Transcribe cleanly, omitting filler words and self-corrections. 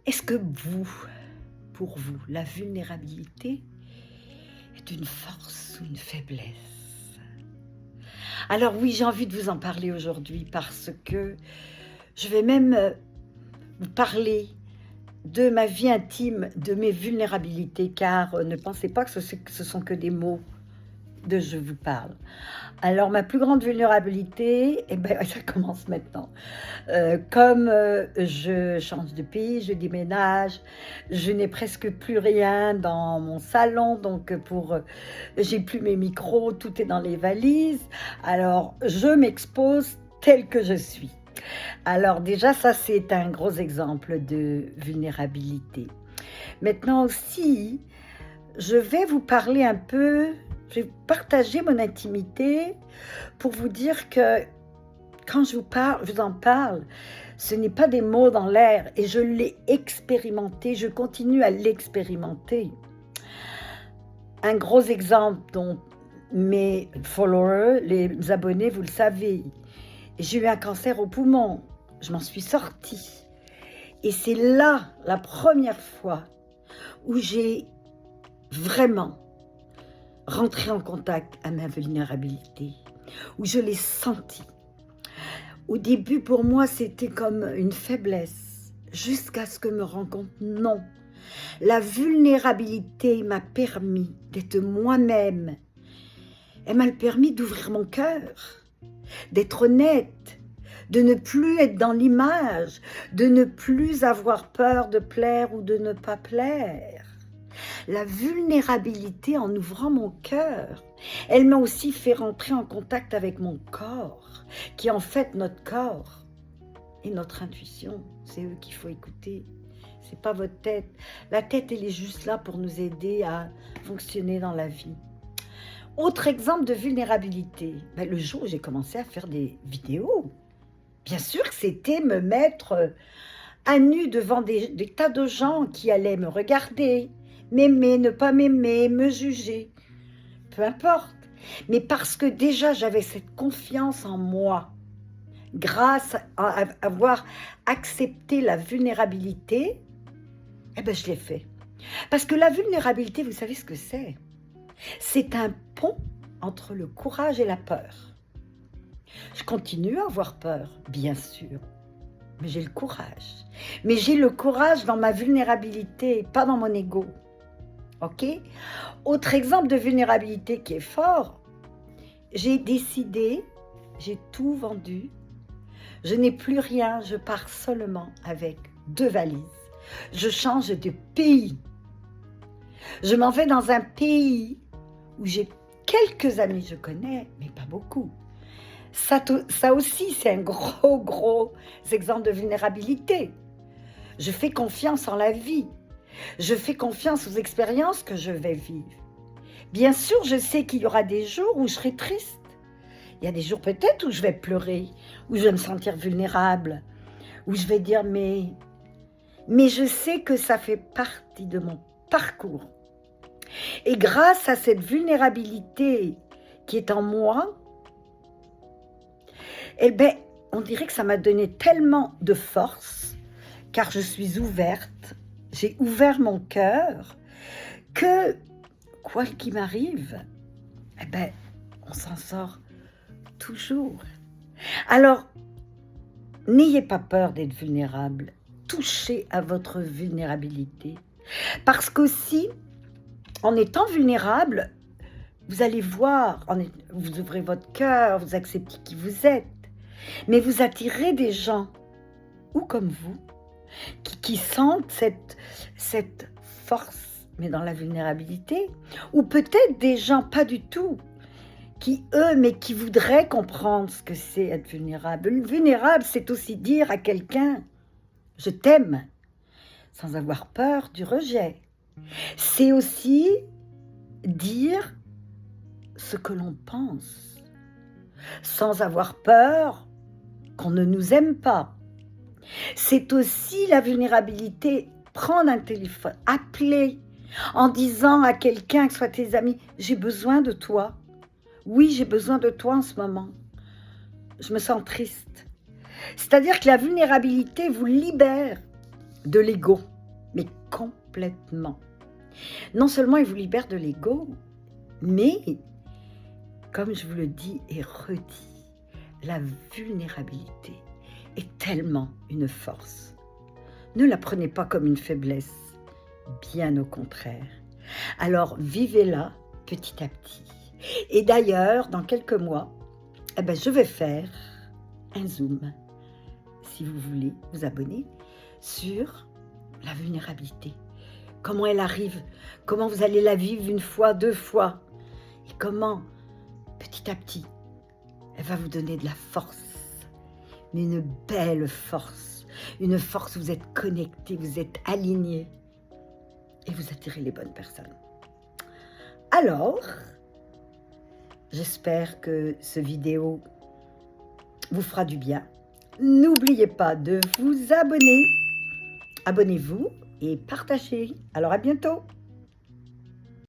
Est-ce que pour vous, la vulnérabilité est une force ou une faiblesse? Alors oui, j'ai envie de vous en parler aujourd'hui parce que je vais même vous parler de ma vie intime, de mes vulnérabilités, car ne pensez pas que ce sont que des mots de je vous parle. Alors ma plus grande vulnérabilité, eh ben, ça commence maintenant. Comme je change de pays, je déménage, je n'ai presque plus rien dans mon salon, donc j'ai plus mes micros, tout est dans les valises. Alors je m'expose telle que je suis. Alors déjà ça, c'est un gros exemple de vulnérabilité. Maintenant aussi, je vais vous parler un peu, je vais partager mon intimité pour vous dire que quand je vous en parle, ce n'est pas des mots dans l'air et je l'ai expérimenté, je continue à l'expérimenter. Un gros exemple dont mes followers, les abonnés, vous le savez, j'ai eu un cancer au poumon, je m'en suis sortie. Et c'est là, la première fois, où j'ai vraiment rentré en contact à ma vulnérabilité, où je l'ai sentie. Au début, pour moi, c'était comme une faiblesse, jusqu'à ce que je me rende compte, non. La vulnérabilité m'a permis d'être moi-même. Elle m'a permis d'ouvrir mon cœur, d'être honnête, de ne plus être dans l'image, de ne plus avoir peur de plaire ou de ne pas plaire. La vulnérabilité en ouvrant mon cœur, elle m'a aussi fait rentrer en contact avec mon corps, qui est en fait notre corps et notre intuition. C'est eux qu'il faut écouter. C'est pas votre tête. La tête, elle est juste là pour nous aider à fonctionner dans la vie. Autre exemple de vulnérabilité, le jour où j'ai commencé à faire des vidéos, bien sûr que c'était me mettre à nu devant des tas de gens qui allaient me regarder, m'aimer, ne pas m'aimer, me juger, peu importe. Mais parce que déjà j'avais cette confiance en moi, grâce à avoir accepté la vulnérabilité, eh ben je l'ai fait. Parce que la vulnérabilité, vous savez ce que c'est? C'est un pont entre le courage et la peur. Je continue à avoir peur, bien sûr, mais j'ai le courage. Mais j'ai le courage dans ma vulnérabilité, pas dans mon ego. Ok? Autre exemple de vulnérabilité qui est fort, j'ai décidé, j'ai tout vendu, je n'ai plus rien, je pars seulement avec 2 valises. Je change de pays. Je m'en vais dans un pays où j'ai quelques amis, je connais, mais pas beaucoup. Ça aussi, c'est un gros exemple de vulnérabilité. Je fais confiance en la vie. Je fais confiance aux expériences que je vais vivre. Bien sûr, je sais qu'il y aura des jours où je serai triste. Il y a des jours peut-être où je vais pleurer, où je vais me sentir vulnérable, où je vais dire mais je sais que ça fait partie de mon parcours. Et grâce à cette vulnérabilité qui est en moi, eh bien, on dirait que ça m'a donné tellement de force, car je suis ouverte, j'ai ouvert mon cœur, que quoi qu'il m'arrive, eh bien, on s'en sort toujours. Alors, n'ayez pas peur d'être vulnérable, touchez à votre vulnérabilité, parce qu'aussi, en étant vulnérable, vous allez voir, vous ouvrez votre cœur, vous acceptez qui vous êtes, mais vous attirez des gens, ou comme vous, qui sentent cette force, mais dans la vulnérabilité, ou peut-être des gens pas du tout, qui voudraient comprendre ce que c'est être vulnérable. Vulnérable, c'est aussi dire à quelqu'un « je t'aime », sans avoir peur du rejet. C'est aussi dire ce que l'on pense, sans avoir peur qu'on ne nous aime pas. C'est aussi la vulnérabilité, prendre un téléphone, appeler en disant à quelqu'un, que ce soit tes amis, j'ai besoin de toi. Oui, j'ai besoin de toi en ce moment. Je me sens triste. C'est-à-dire que la vulnérabilité vous libère de l'ego, mais complètement. Non seulement il vous libère de l'ego, mais, comme je vous le dis et redis, la vulnérabilité est tellement une force. Ne la prenez pas comme une faiblesse, bien au contraire. Alors vivez-la petit à petit. Et d'ailleurs, dans quelques mois, je vais faire un zoom, si vous voulez vous abonner, sur la vulnérabilité. Comment elle arrive, comment vous allez la vivre une fois, deux fois, et comment, petit à petit, elle va vous donner de la force, mais une belle force, une force où vous êtes connecté, vous êtes aligné, et vous attirez les bonnes personnes. Alors, j'espère que cette vidéo vous fera du bien. N'oubliez pas de vous abonner. Abonnez-vous et partagez. Alors à bientôt.